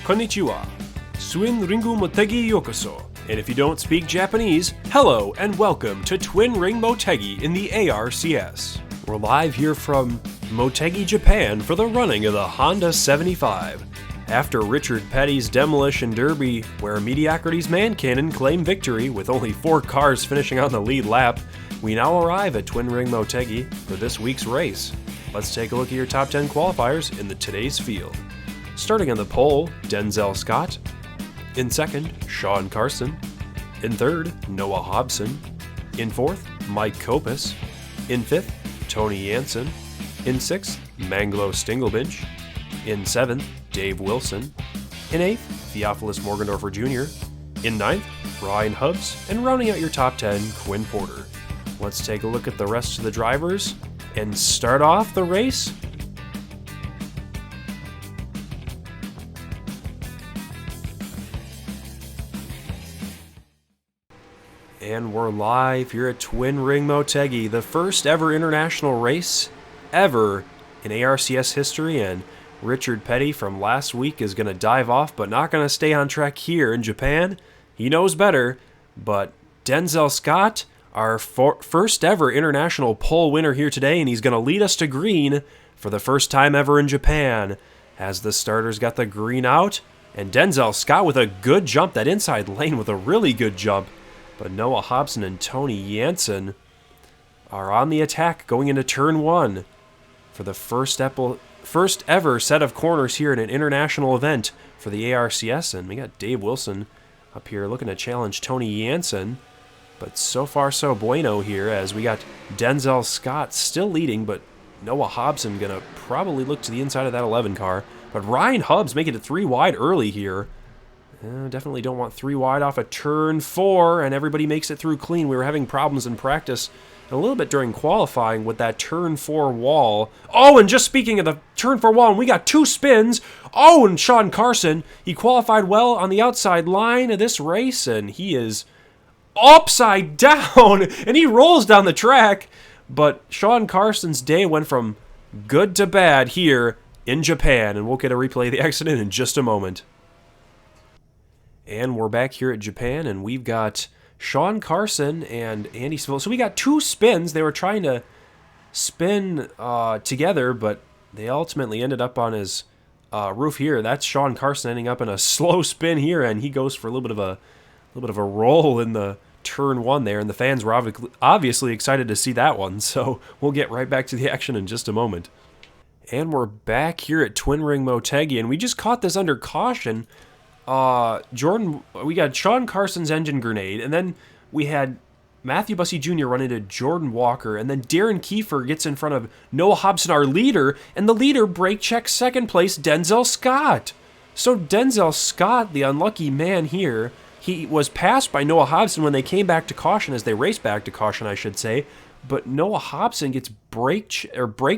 Konnichiwa. Swin Ringu Motegi Yokoso. And if you don't speak Japanese, hello and welcome to Twin Ring Motegi in the ARCS. We're live here from Motegi, Japan for the running of the Honda 75. After Richard Petty's Demolition Derby, where Mediocrity's Man Cannon claimed victory with only 4 cars finishing on the lead lap, we now arrive at Twin Ring Motegi for this week's race. Let's take a look at your top 10 qualifiers in today's field. Starting on the pole, Denzel Scott. In second, Sean Carson. In third, Noah Hobson. In fourth, Mike Kopis. In fifth, Tony Jansen. In sixth, Manglo Stinglebinch. In seventh, Dave Wilson. In eighth, Theophilus Morgendorfer Jr. In ninth, Ryan Hubbs. And rounding out your top 10, Quinn Porter. Let's take a look at the rest of the drivers and start off the race. And we're live here at Twin Ring Motegi, the first ever international race ever in ARCS history, and Richard Petty from last week is going to dive off, but not going to stay on track here in Japan. He knows better, but Denzel Scott, our first ever international pole winner here today, and he's going to lead us to green for the first time ever in Japan, as the starters got the green out, and Denzel Scott with a good jump, that inside lane with a really good jump. But Noah Hobson and Tony Jansen are on the attack going into turn 1 for the first ever set of corners here in an international event for the ARCS. And we got Dave Wilson up here looking to challenge Tony Jansen. But so far so bueno here, as we got Denzel Scott still leading, but Noah Hobson going to probably look to the inside of that 11 car. But Ryan Hubbs making it 3 wide early here. Definitely don't want 3 wide off of turn 4, and everybody makes it through clean. We were having problems in practice and a little bit during qualifying with that turn 4 wall. Oh, and just speaking of the turn 4 wall, and we got 2 spins. Oh, and Sean Carson, he qualified well on the outside line of this race, and he is upside down, and he rolls down the track. But Sean Carson's day went from good to bad here in Japan, and we'll get a replay of the accident in just a moment. And we're back here at Japan, and we've got Sean Carson and Andy Seville. So we got 2 spins. They were trying to spin together, but they ultimately ended up on his roof here. That's Sean Carson ending up in a slow spin here, and he goes for a little bit of a roll in the turn 1 there, and the fans were obviously excited to see that one. So we'll get right back to the action in just a moment. And we're back here at Twin Ring Motegi, and we just caught this under caution. We got Sean Carson's engine grenade, and then we had Matthew Bussey Jr. run into Jordan Walker, and then Darren Kiefer gets in front of Noah Hobson, our leader, and the leader brake checks second place Denzel Scott. So Denzel Scott, the unlucky man here, he was passed by Noah Hobson when they came back to caution, as they raced back to caution, I should say, but Noah Hobson gets brake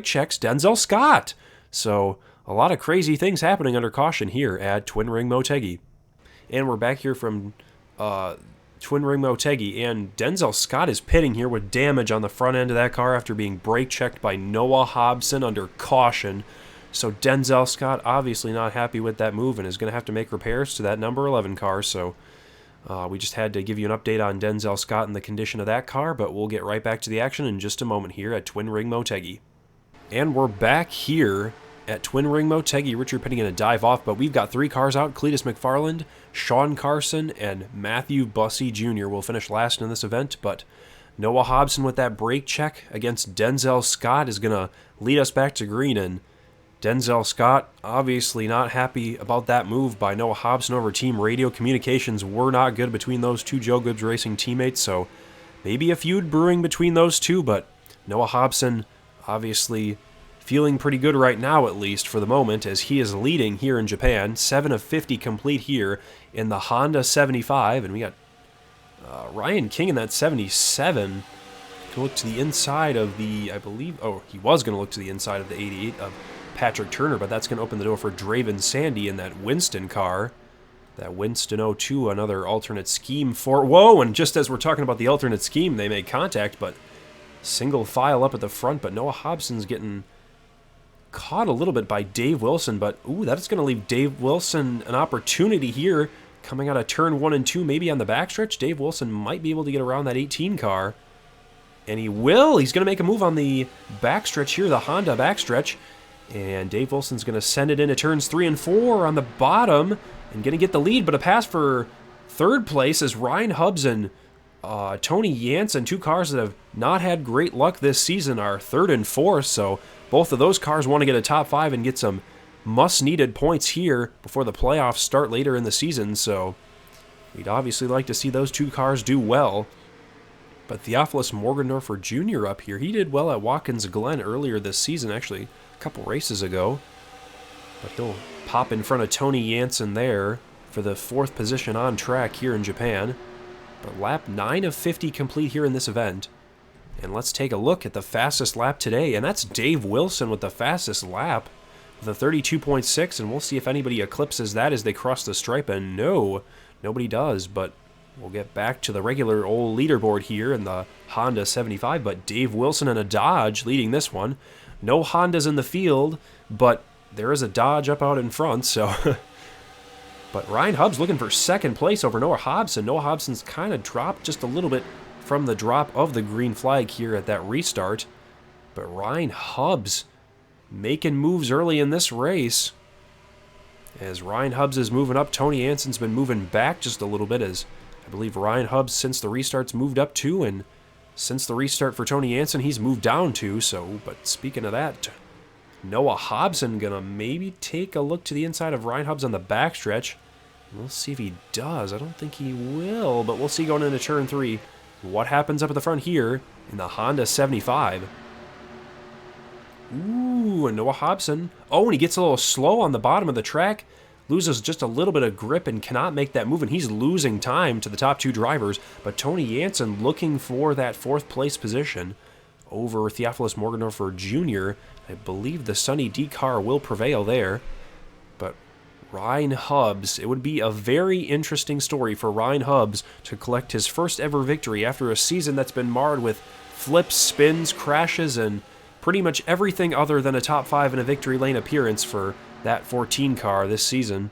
checks Denzel Scott. So a lot of crazy things happening under caution here at Twin Ring Motegi. And we're back here from Twin Ring Motegi, and Denzel Scott is pitting here with damage on the front end of that car after being brake checked by Noah Hobson under caution. So Denzel Scott obviously not happy with that move and is going to have to make repairs to that number 11 car. So we just had to give you an update on Denzel Scott and the condition of that car, but we'll get right back to the action in just a moment here at Twin Ring Motegi. And we're back here at Twin Ring Motegi. Richard Petty going to dive off, but we've got 3 cars out. Cletus McFarland, Sean Carson, and Matthew Bussey Jr. will finish last in this event, but Noah Hobson with that brake check against Denzel Scott is going to lead us back to green, and Denzel Scott obviously not happy about that move by Noah Hobson over team radio. Communications were not good between those 2 Joe Gibbs Racing teammates, so maybe a feud brewing between those 2, but Noah Hobson obviously feeling pretty good right now, at least for the moment, as he is leading here in Japan. 7 of 50 complete here in the Honda 75, and we got Ryan King in that 77. To look to the inside of the, I believe, he was going to look to the inside of the 88 of Patrick Turner, but that's going to open the door for Draven Sandy in that Winston car. That Winston 02, another alternate scheme for, whoa, and just as we're talking about the alternate scheme, they made contact, but single file up at the front, but Noah Hobson's getting caught a little bit by Dave Wilson, but ooh, that is going to leave Dave Wilson an opportunity here coming out of turn 1 and 2, maybe on the backstretch. Dave Wilson might be able to get around that 18 car, and he will. He's going to make a move on the backstretch here, the Honda backstretch, and Dave Wilson's going to send it into turns 3 and 4 on the bottom and going to get the lead, but a pass for third place is Ryan Hubbs and Tony Jansen, 2 cars that have not had great luck this season, are 3rd and 4th, so both of those cars want to get a top 5 and get some must-needed points here before the playoffs start later in the season, so we'd obviously like to see those 2 cars do well. But Theophilus Morgendorfer Jr. up here, he did well at Watkins Glen earlier this season, actually a couple races ago, but he'll pop in front of Tony Jansen there for the 4th position on track here in Japan. But lap 9 of 50 complete here in this event. And let's take a look at the fastest lap today, and that's Dave Wilson with the fastest lap with a 32.6, and we'll see if anybody eclipses that as they cross the stripe, and no, nobody does, but we'll get back to the regular old leaderboard here in the Honda 75, but Dave Wilson and a Dodge leading this one. No Hondas in the field, but there is a Dodge up out in front, so... But Ryan Hubbs looking for 2nd place over Noah Hobson. Noah Hobson's kind of dropped just a little bit from the drop of the green flag here at that restart. But Ryan Hubbs making moves early in this race. As Ryan Hubbs is moving up, Tony Jansen's been moving back just a little bit, as I believe Ryan Hubbs, since the restart's moved up 2, and since the restart for Tony Jansen, he's moved down 2. So, but speaking of that, Noah Hobson gonna maybe take a look to the inside of Ryan Hubbs on the backstretch. We'll see if he does. I don't think he will, but we'll see going into turn 3 what happens up at the front here in the Honda 75. Ooh, and Noah Hobson. Oh, and he gets a little slow on the bottom of the track, loses just a little bit of grip and cannot make that move, and he's losing time to the top 2 drivers. But Tony Jansen looking for that 4th place position over Theophilus Morgendorfer Jr. I believe the Sunny D car will prevail there. But Ryan Hubbs, it would be a very interesting story for Ryan Hubbs to collect his first ever victory after a season that's been marred with flips, spins, crashes, and pretty much everything other than a top 5 in a victory lane appearance for that 14 car this season.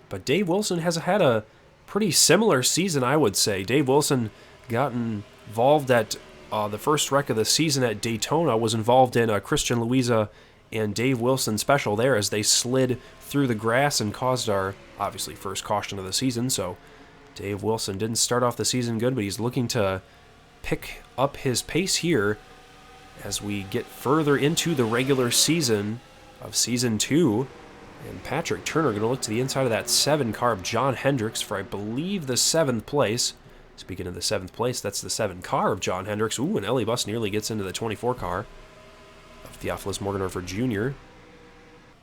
But Dave Wilson has had a pretty similar season, I would say. Dave Wilson got involved at the first wreck of the season at Daytona, was involved in Christian Louisa and Dave Wilson special there as they slid through the grass and caused our, obviously, first caution of the season. So Dave Wilson didn't start off the season good, but he's looking to pick up his pace here as we get further into the regular season of Season 2. And Patrick Turner going to look to the inside of that 7 car of John Hendricks for, I believe, the 7th place. Speaking of the 7th place, that's the 7 car of John Hendricks. Ooh, and Ellie Bus nearly gets into the 24 car of Theophilus Morgendorfer Jr.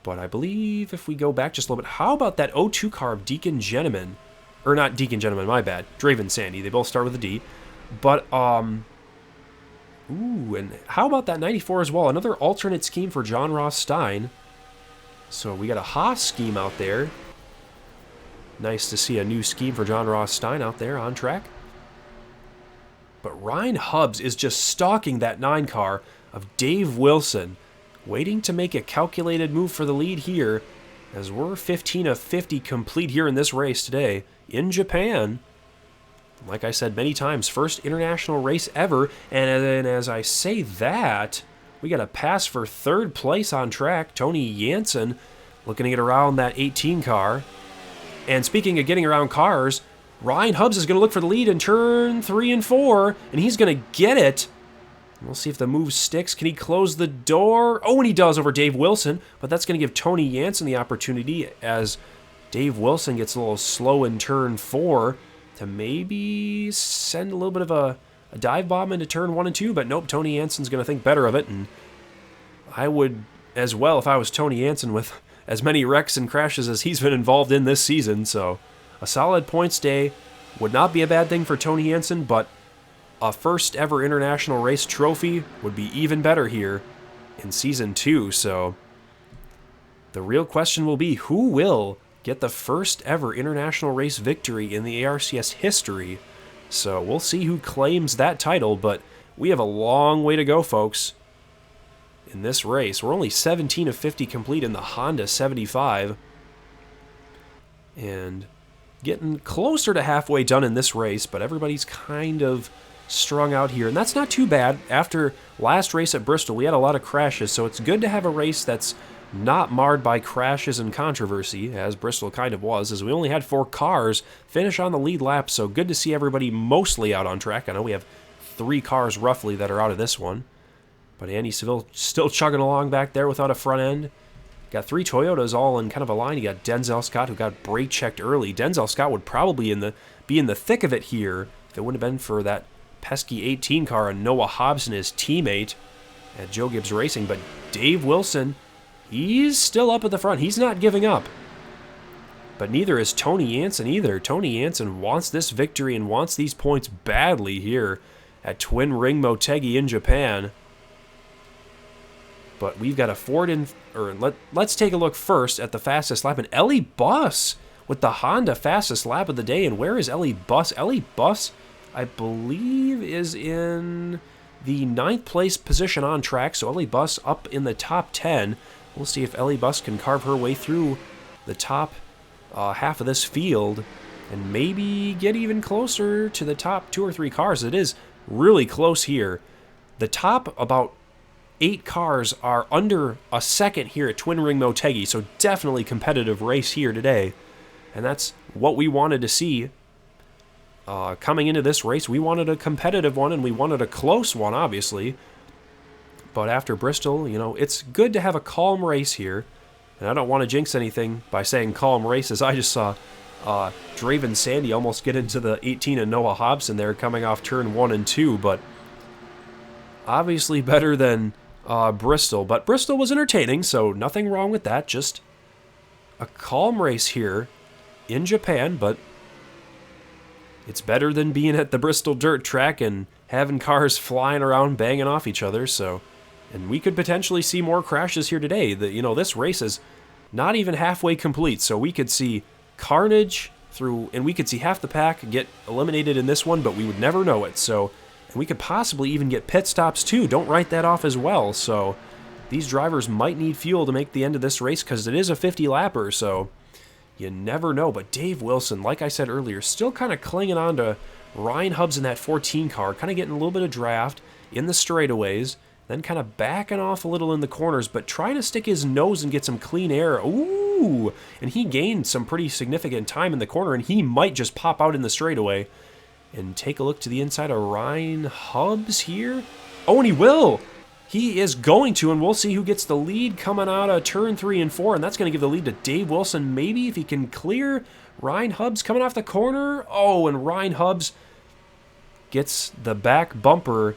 But I believe if we go back just a little bit, how about that 02 car of Deacon Gentleman? Or not Deacon Gentleman, my bad. Draven Sandy. They both start with a D. But, ooh, and how about that 94 as well? Another alternate scheme for John Ross Stein. So we got a Haas scheme out there. Nice to see a new scheme for John Ross Stein out there on track. But Ryan Hubbs is just stalking that 9 car of Dave Wilson, waiting to make a calculated move for the lead here, as we're 15 of 50 complete here in this race today in Japan. Like I said many times, first international race ever, and as I say that, we got a pass for 3rd place on track. Tony Jansen looking to get around that 18 car. And speaking of getting around cars, Ryan Hubbs is going to look for the lead in turn 3 and 4, and he's going to get it. We'll see if the move sticks. Can he close the door? Oh, and he does over Dave Wilson, but that's going to give Tony Jansen the opportunity as Dave Wilson gets a little slow in turn 4 to maybe send a little bit of a dive bomb into turn 1 and 2, but nope, Tony Jansen's going to think better of it, and I would as well if I was Tony Jansen with as many wrecks and crashes as he's been involved in this season. So a solid points day would not be a bad thing for Tony Jansen, but a first ever international race trophy would be even better here in Season 2. So the real question will be, who will get the first ever international race victory in the ARCS history? So we'll see who claims that title, but we have a long way to go, folks. in this race. We're only 17 of 50 complete in the Honda 75. And getting closer to halfway done in this race, but everybody's kind of strung out here. And that's not too bad. After last race at Bristol, we had a lot of crashes, so it's good to have a race that's not marred by crashes and controversy, as Bristol kind of was, as we only had 4 cars finish on the lead lap, so good to see everybody mostly out on track. I know we have 3 cars roughly that are out of this one, but Andy Seville still chugging along back there without a front end. Got 3 Toyotas all in kind of a line. You got Denzel Scott, who got brake checked early. Denzel Scott would probably be in the thick of it here if it wouldn't have been for that pesky 18 car and Noah Hobson, his teammate at Joe Gibbs Racing. But Dave Wilson, he's still up at the front. He's not giving up. But neither is Tony Jansen either. Tony Jansen wants this victory and wants these points badly here at Twin Ring Motegi in Japan. But we've got a Ford in, or let's take a look first at the fastest lap. And Ellie Buss with the Honda fastest lap of the day. And where is Ellie Buss? Ellie Buss, I believe, is in the 9th place position on track. So Ellie Buss up in the top 10. We'll see if Ellie Buss can carve her way through the top half of this field and maybe get even closer to the top 2 or 3 cars. It is really close here. The top about 8 cars are under a second here at Twin Ring Motegi, so definitely competitive race here today. And that's what we wanted to see coming into this race. We wanted a competitive one, and we wanted a close one, obviously. But after Bristol, you know, it's good to have a calm race here. And I don't want to jinx anything by saying calm races. I just saw Draven Sandy almost get into the 18 and Noah Hobson there coming off turn 1 and 2, but obviously better than Bristol. But Bristol was entertaining, so nothing wrong with that. Just a calm race here in Japan, but it's better than being at the Bristol dirt track and having cars flying around banging off each other. So, and we could potentially see more crashes here today. This race is not even halfway complete, so we could see carnage through, and we could see half the pack get eliminated in this one, but we would never know it. So, and we could possibly even get pit stops too. Don't write that off as well. So these drivers might need fuel to make the end of this race because it is a 50-lapper, so you never know. But Dave Wilson, like I said earlier, still kind of clinging on to Ryan Hubbs in that 14 car, kind of getting a little bit of draft in the straightaways, then kind of backing off a little in the corners, but trying to stick his nose and get some clean air. Ooh! And he gained some pretty significant time in the corner, and he might just pop out in the straightaway. And take a look to the inside of Ryan Hubbs here. Oh, and he will! He is going to, and we'll see who gets the lead coming out of turn 3 and 4, and that's going to give the lead to Dave Wilson, maybe, if he can clear Ryan Hubbs coming off the corner. Oh, and Ryan Hubbs gets the back bumper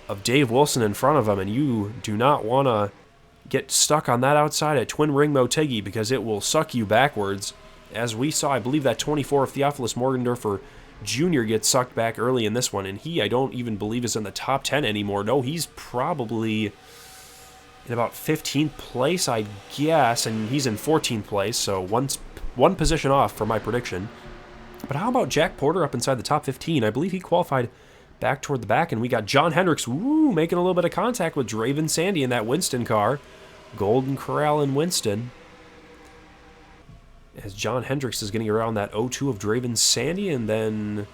of Dave Wilson in front of him, and you do not want to get stuck on that outside at Twin Ring Motegi because it will suck you backwards. As we saw, I believe that 24 of Theophilus Morgendorfer Jr. gets sucked back early in this one, and he, I don't even believe, is in the top 10 anymore. No, he's probably in about 15th place, I guess, and he's in 14th place, so one position off for my prediction. But how about Jack Porter up inside the top 15? I believe he qualified back toward the back, and we got John Hendricks, making a little bit of contact with Draven Sandy in that Winston car. Golden Corral in Winston. As John Hendricks is getting around that 0-2 of Draven Sandy, and then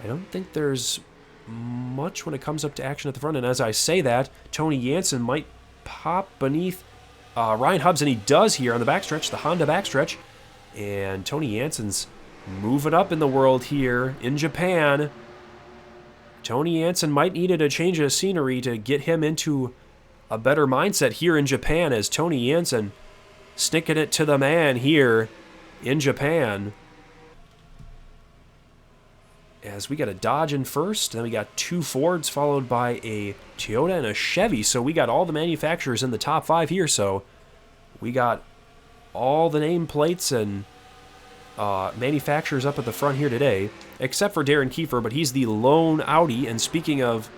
I don't think there's much when it comes up to action at the front. And as I say that, Tony Jansen might pop beneath Ryan Hubbs, and he does here on the backstretch, the Honda backstretch. And Tony Jansen's moving up in the world here in Japan. Tony Jansen might need a change of scenery to get him into a better mindset here in Japan, as Tony Jansen sticking it to the man here in Japan. As we got a Dodge in first, then we got 2 Fords followed by a Toyota and a Chevy. So we got all the manufacturers in the top 5 here. So we got all the nameplates and manufacturers up at the front here today, except for Darren Kiefer, but he's the lone Audi. And speaking of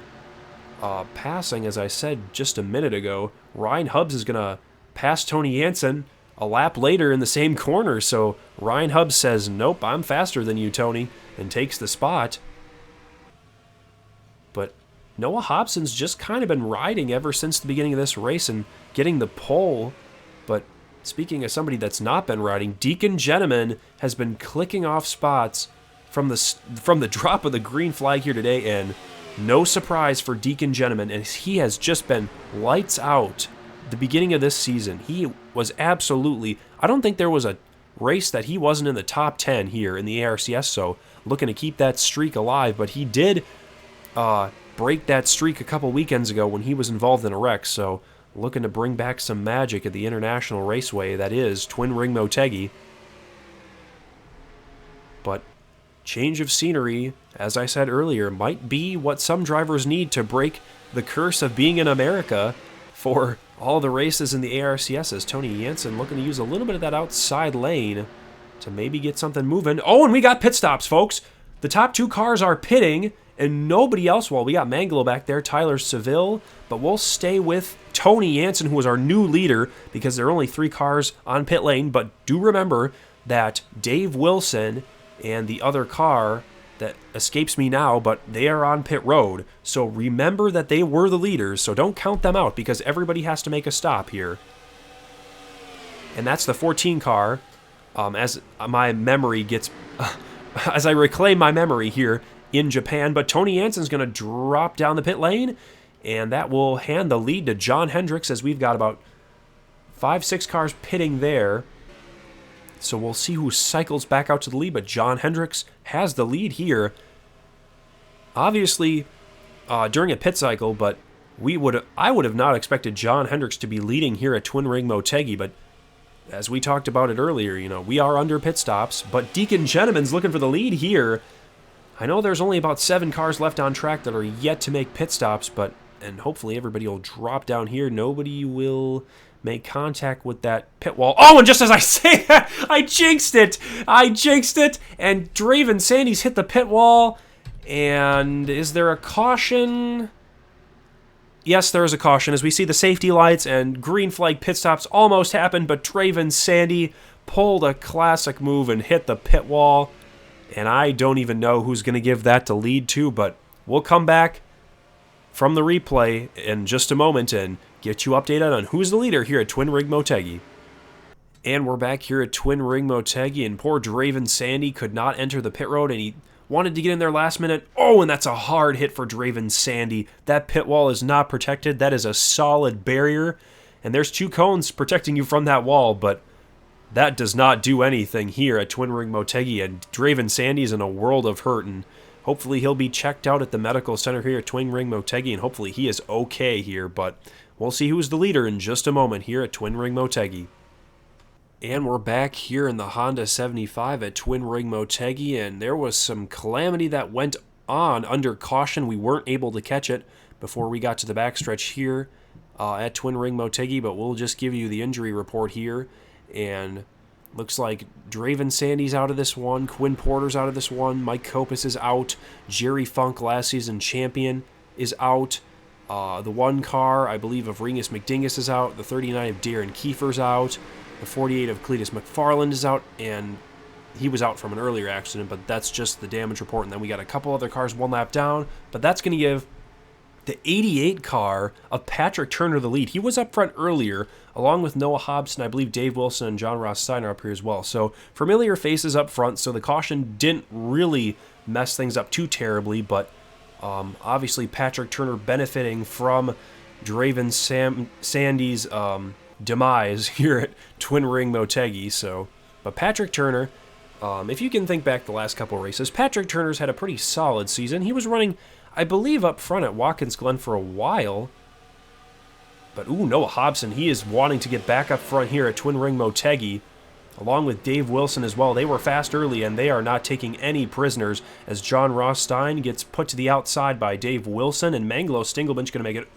passing, as I said just a minute ago, Ryan Hubbs is going to pass Tony Jansen a lap later in the same corner. So Ryan Hubbs says, nope, I'm faster than you, Tony, and takes the spot. But Noah Hobson's just kind of been riding ever since the beginning of this race and getting the pole. But speaking of somebody that's not been riding, Deacon Gentleman has been clicking off spots from the drop of the green flag here today, and no surprise for Deacon Gentleman, and he has just been lights out the beginning of this season. He was absolutely, I don't think there was a race that he wasn't in the top 10 here in the ARCS, so looking to keep that streak alive, but he did break that streak a couple weekends ago when he was involved in a wreck, so looking to bring back some magic at the International Raceway that is Twin Ring Motegi. But change of scenery, as I said earlier, might be what some drivers need to break the curse of being in America for all the races in the ARCS, as Tony Jansen looking to use a little bit of that outside lane to maybe get something moving. Oh, and we got pit stops, folks. The top 2 cars are pitting, and nobody else. Well, we got Mangalo back there, Tyler Seville, but we'll stay with Tony Jansen, who is our new leader, because there are only 3 cars on pit lane. But do remember that Dave Wilson and the other car that escapes me now, but they are on pit road. So remember that they were the leaders, so don't count them out because everybody has to make a stop here. And that's the 14 car. As my memory gets, as I reclaim my memory here in Japan, but Tony Jansen's going to drop down the pit lane, and that will hand the lead to John Hendricks, as we've got about 5-6 cars pitting there. So we'll see who cycles back out to the lead, but John Hendricks has the lead here. Obviously, during a pit cycle, but I would have not expected John Hendricks to be leading here at Twin Ring Motegi, but as we talked about it earlier, we are under pit stops, but Deacon Gentleman's looking for the lead here. I know there's only about 7 cars left on track that are yet to make pit stops, and hopefully everybody will drop down here. Nobody will make contact with that pit wall. Oh, and just as I say that, I jinxed it, and Draven Sandy's hit the pit wall, and is there a caution? Yes, there is a caution, as we see the safety lights and green flag pit stops almost happened, but Draven Sandy pulled a classic move and hit the pit wall, and I don't even know who's going to give that to lead to, but we'll come back from the replay in just a moment and get you updated on who's the leader here at Twin Ring Motegi. And we're back here at Twin Ring Motegi, and poor Draven Sandy could not enter the pit road, and he wanted to get in there last minute. Oh, and that's a hard hit for Draven Sandy. That pit wall is not protected. That is a solid barrier, and there's 2 cones protecting you from that wall, but that does not do anything here at Twin Ring Motegi, and Draven Sandy's in a world of hurt, and hopefully he'll be checked out at the medical center here at Twin Ring Motegi, and hopefully he is okay here, but we'll see who's the leader in just a moment here at Twin Ring Motegi. And we're back here in the Honda 75 at Twin Ring Motegi, and there was some calamity that went on under caution. We weren't able to catch it before we got to the backstretch here at Twin Ring Motegi, but we'll just give you the injury report here. And looks like Draven Sandy's out of this one, Quinn Porter's out of this one, Mike Kopis is out, Jerry Funk, last season champion, is out. The 1 car, I believe, of Ringus McDingus is out. The 39 of Darren Kiefer's out. The 48 of Cletus McFarland is out, and he was out from an earlier accident, but that's just the damage report. And then we got a couple other cars 1 lap down, but that's going to give the 88 car of Patrick Turner the lead. He was up front earlier, along with Noah Hobson. I believe Dave Wilson and John Ross Steiner up here as well. So familiar faces up front, so the caution didn't really mess things up too terribly, but obviously Patrick Turner benefiting from Draven Sandy's demise here at Twin Ring Motegi. So, but Patrick Turner, if you can think back the last couple races, Patrick Turner's had a pretty solid season. He was running, I believe, up front at Watkins Glen for a while. But, Noah Hobson, he is wanting to get back up front here at Twin Ring Motegi, along with Dave Wilson as well. They were fast early, and they are not taking any prisoners as John Ross Stein gets put to the outside by Dave Wilson, and Mangalo Stinglebench going to make it,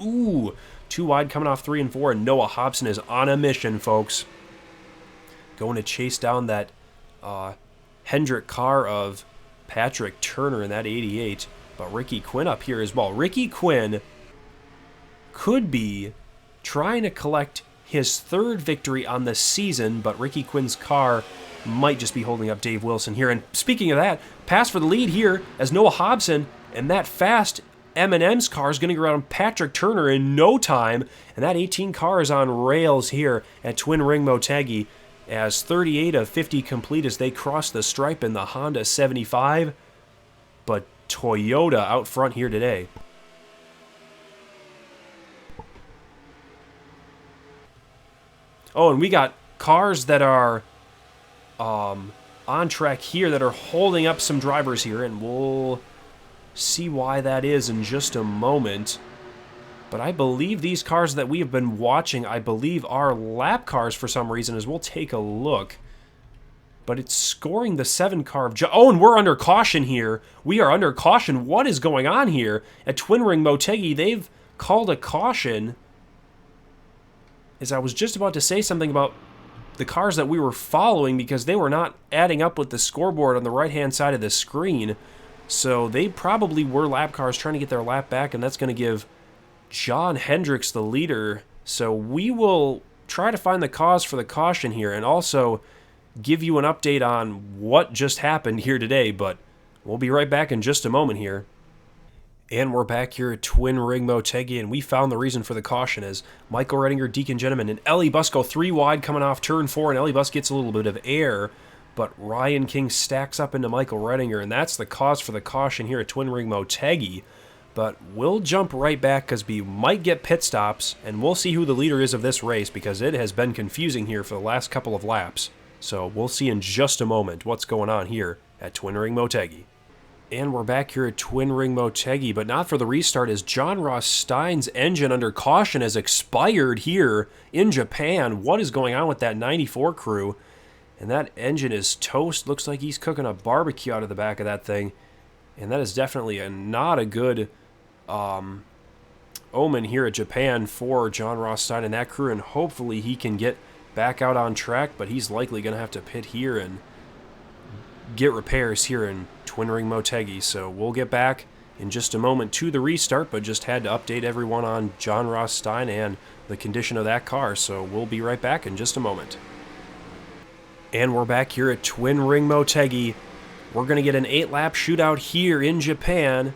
2 wide coming off 3 and 4, and Noah Hobson is on a mission, folks. Going to chase down that Hendrick car of Patrick Turner in that 88, but Ricky Quinn up here as well. Ricky Quinn could be trying to collect his 3rd victory on the season, but Ricky Quinn's car might just be holding up Dave Wilson here. And speaking of that, pass for the lead here as Noah Hobson and that fast M&M's car is going to go around Patrick Turner in no time, and that 18 car is on rails here at Twin Ring Motegi as 38 of 50 complete as they cross the stripe in the Honda 75, but Toyota out front here today. Oh, and we got cars that are on track here that are holding up some drivers here, and we'll see why that is in just a moment. But I believe these cars that we have been watching, I believe are lap cars for some reason, as we'll take a look. But it's scoring the 7 car of... Oh, and we're under caution here. We are under caution. What is going on here? At Twin Ring Motegi, they've called a caution. As I was just about to say something about the cars that we were following because they were not adding up with the scoreboard on the right-hand side of the screen. So they probably were lap cars trying to get their lap back, and that's going to give John Hendricks the leader. So we will try to find the cause for the caution here and also give you an update on what just happened here today, but we'll be right back in just a moment here. And we're back here at Twin Ring Motegi, and we found the reason for the caution as Michael Redinger, Deacon Gentleman, and Ellie Bus go 3 wide coming off turn 4, and Ellie Bus gets a little bit of air, but Ryan King stacks up into Michael Redinger, and that's the cause for the caution here at Twin Ring Motegi. But we'll jump right back because we might get pit stops, and we'll see who the leader is of this race because it has been confusing here for the last couple of laps. So we'll see in just a moment what's going on here at Twin Ring Motegi. And we're back here at Twin Ring Motegi, but not for the restart as John Ross Stein's engine under caution has expired here in Japan. What is going on with that 94 crew? And that engine is toast. Looks like he's cooking a barbecue out of the back of that thing. And that is definitely not a good omen here at Japan for John Ross Stein and that crew. And hopefully he can get back out on track, but he's likely going to have to pit here and get repairs here in Twin Ring Motegi. So we'll get back in just a moment to the restart, but just had to update everyone on John Ross Stein and the condition of that car. So we'll be right back in just a moment. And we're back here at Twin Ring Motegi. We're going to get an 8-lap shootout here in Japan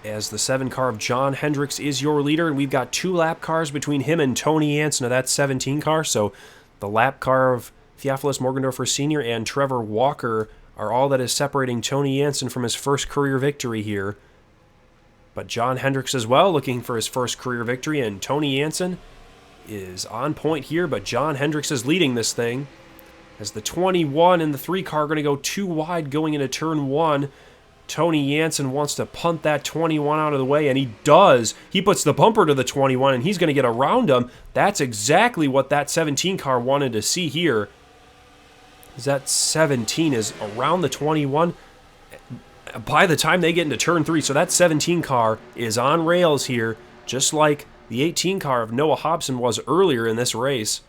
as the 7 car of John Hendricks is your leader, and we've got 2 lap cars between him and Tony Jansen of that 17 car. So the lap car of Theophilus Morgendorfer Sr. and Trevor Walker are all that is separating Tony Jansen from his first career victory here. But John Hendricks as well looking for his first career victory, and Tony Jansen is on point here, but John Hendricks is leading this thing as the 21 and the 3 car are going to go 2 wide going into turn 1. Tony Jansen wants to punt that 21 out of the way, and he does. He puts the bumper to the 21, and he's going to get around him. That's exactly what that 17 car wanted to see here. That 17 is around the 21 by the time they get into turn 3. So that 17 car is on rails here, just like the 18 car of Noah Hobson was earlier in this race.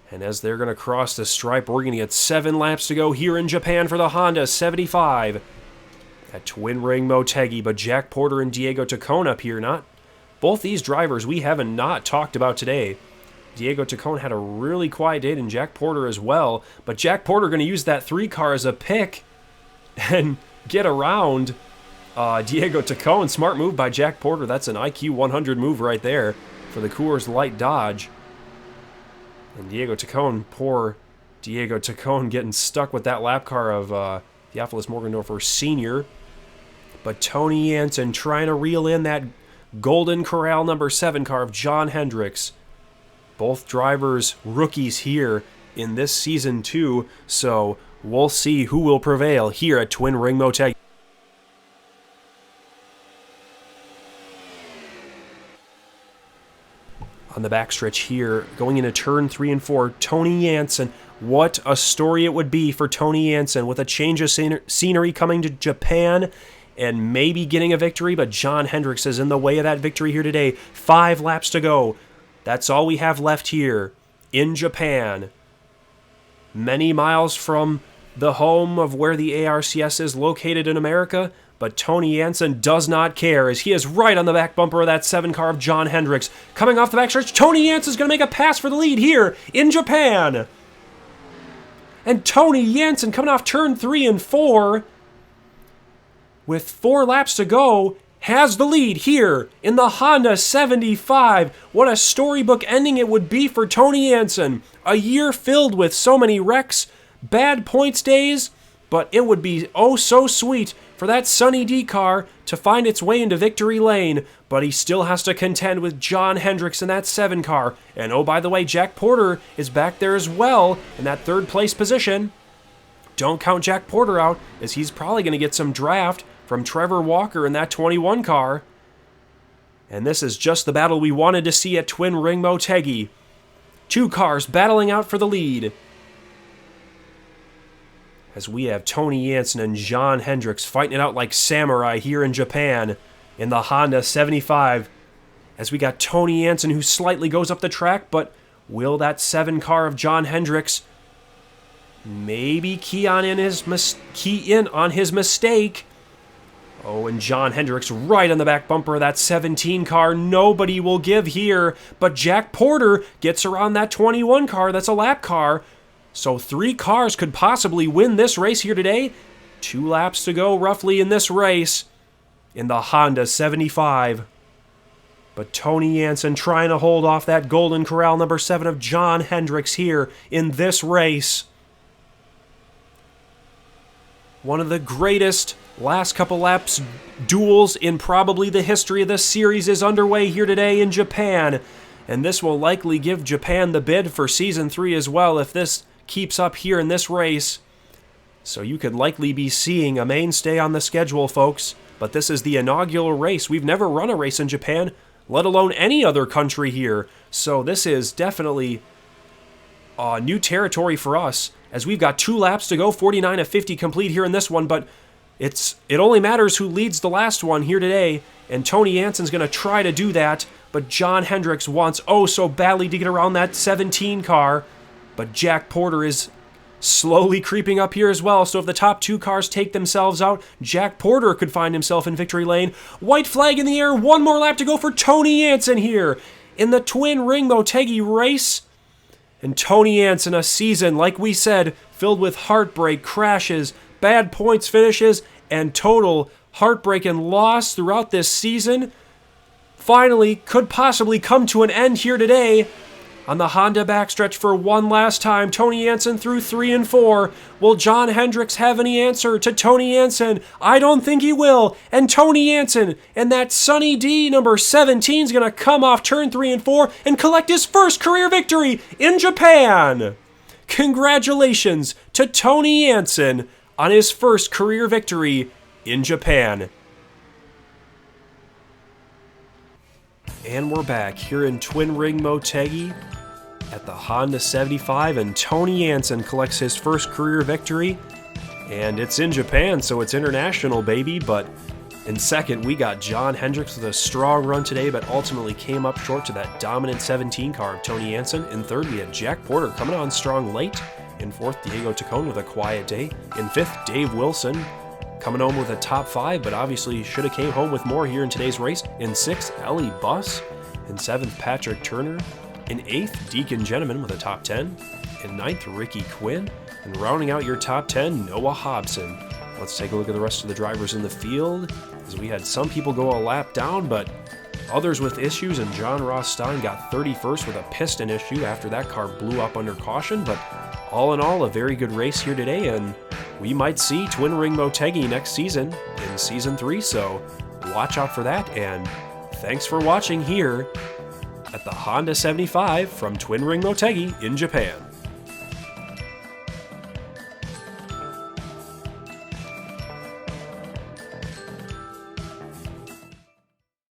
And as they're going to cross the stripe, we're going to get 7 laps to go here in Japan for the Honda 75 at Twin Ring Motegi. But Jack Porter and Diego Tacone up here. Not both these drivers we haven't not talked about today. Diego Tacone had a really quiet day, and Jack Porter as well. But Jack Porter going to use that 3 car as a pick and get around Diego Tacone. Smart move by Jack Porter. That's an IQ 100 move right there for the Coors Light Dodge. And Diego Tacone, poor Diego Tacone, getting stuck with that lap car of Theophilus Morgendorfer Sr. But Tony Jansen trying to reel in that Golden Corral number 7 car of John Hendricks. Both drivers rookies here in this season too, so we'll see who will prevail here at Twin Ring Motegi. On the backstretch here, going into turn 3 and 4, Tony Jansen. What a story it would be for Tony Jansen with a change of scenery coming to Japan and maybe getting a victory, but John Hendricks is in the way of that victory here today. 5 laps to go. That's all we have left here in Japan. Many miles from the home of where the ARCS is located in America, but Tony Jansen does not care as he is right on the back bumper of that 7 car of John Hendricks. Coming off the backstretch, Tony Jansen is going to make a pass for the lead here in Japan. And Tony Jansen coming off turn 3 and 4 with 4 laps to go, has the lead here in the Honda 75. What a storybook ending it would be for Tony Anson. A year filled with so many wrecks, bad points days, but it would be oh so sweet for that Sunny D car to find its way into victory lane, but he still has to contend with John Hendricks in that 7 car. And oh, by the way, Jack Porter is back there as well in that 3rd place position. Don't count Jack Porter out, as he's probably going to get some draft from Trevor Walker in that 21 car. And this is just the battle we wanted to see at Twin Ring Motegi. 2 cars battling out for the lead, as we have Tony Anson and John Hendricks fighting it out like samurai here in Japan in the Honda 75. As we got Tony Anson, who slightly goes up the track, but will that 7 car of John Hendricks maybe key in on his mistake? Oh, and John Hendricks right on the back bumper of that 17 car. Nobody will give here, but Jack Porter gets around that 21 car. That's a lap car. So 3 cars could possibly win this race here today. 2 laps to go roughly in this race in the Honda 75. But Tony Anson trying to hold off that Golden Corral number 7 of John Hendricks here in this race. One of the greatest last couple laps duels in probably the history of this series is underway here today in Japan. And this will likely give Japan the bid for Season 3 as well if this keeps up here in this race. So you could likely be seeing a mainstay on the schedule, folks. But this is the inaugural race. We've never run a race in Japan, let alone any other country here. So this is definitely new territory for us, as we've got 2 laps to go, 49 of 50 complete here in this one. But it only matters who leads the last one here today, and Tony Anson's going to try to do that. But John Hendricks wants oh so badly to get around that 17 car. But Jack Porter is slowly creeping up here as well, so if the top 2 cars take themselves out, Jack Porter could find himself in victory lane. White flag in the air, 1 more lap to go for Tony Anson here in the Twin Ring Motegi race. And Tony Anson, a season, like we said, filled with heartbreak, crashes, bad points finishes, and total heartbreak and loss throughout this season, finally could possibly come to an end here today on the Honda backstretch for one last time. Tony Anson through 3 and 4. Will John Hendricks have any answer to Tony Anson? I don't think he will. And Tony Anson and that Sunny D number 17 is going to come off turn 3 and 4 and collect his first career victory in Japan. Congratulations to Tony Anson on his first career victory in Japan. And we're back here in Twin Ring Motegi at the Honda 75, and Tony Anson collects his first career victory. And it's in Japan, so it's international, baby. But in second, we got John Hendricks with a strong run today, but ultimately came up short to that dominant 17 car of Tony Anson. In third, we had Jack Porter coming on strong late. In fourth, Diego Tacon with a quiet day. In fifth, Dave Wilson coming home with a top 5, but obviously should have came home with more here in today's race. In sixth, Ellie Buss. In seventh, Patrick Turner. In eighth, Deacon Gentleman with a top 10. In ninth, Ricky Quinn. And rounding out your top 10, Noah Hobson. Let's take a look at the rest of the drivers in the field, as we had some people go a lap down, but others with issues, and John Ross Stein got 31st with a piston issue after that car blew up under caution. But all in all, a very good race here today, and we might see Twin Ring Motegi next season in Season 3, so watch out for that. And thanks for watching here at the Honda 75 from Twin Ring Motegi in Japan.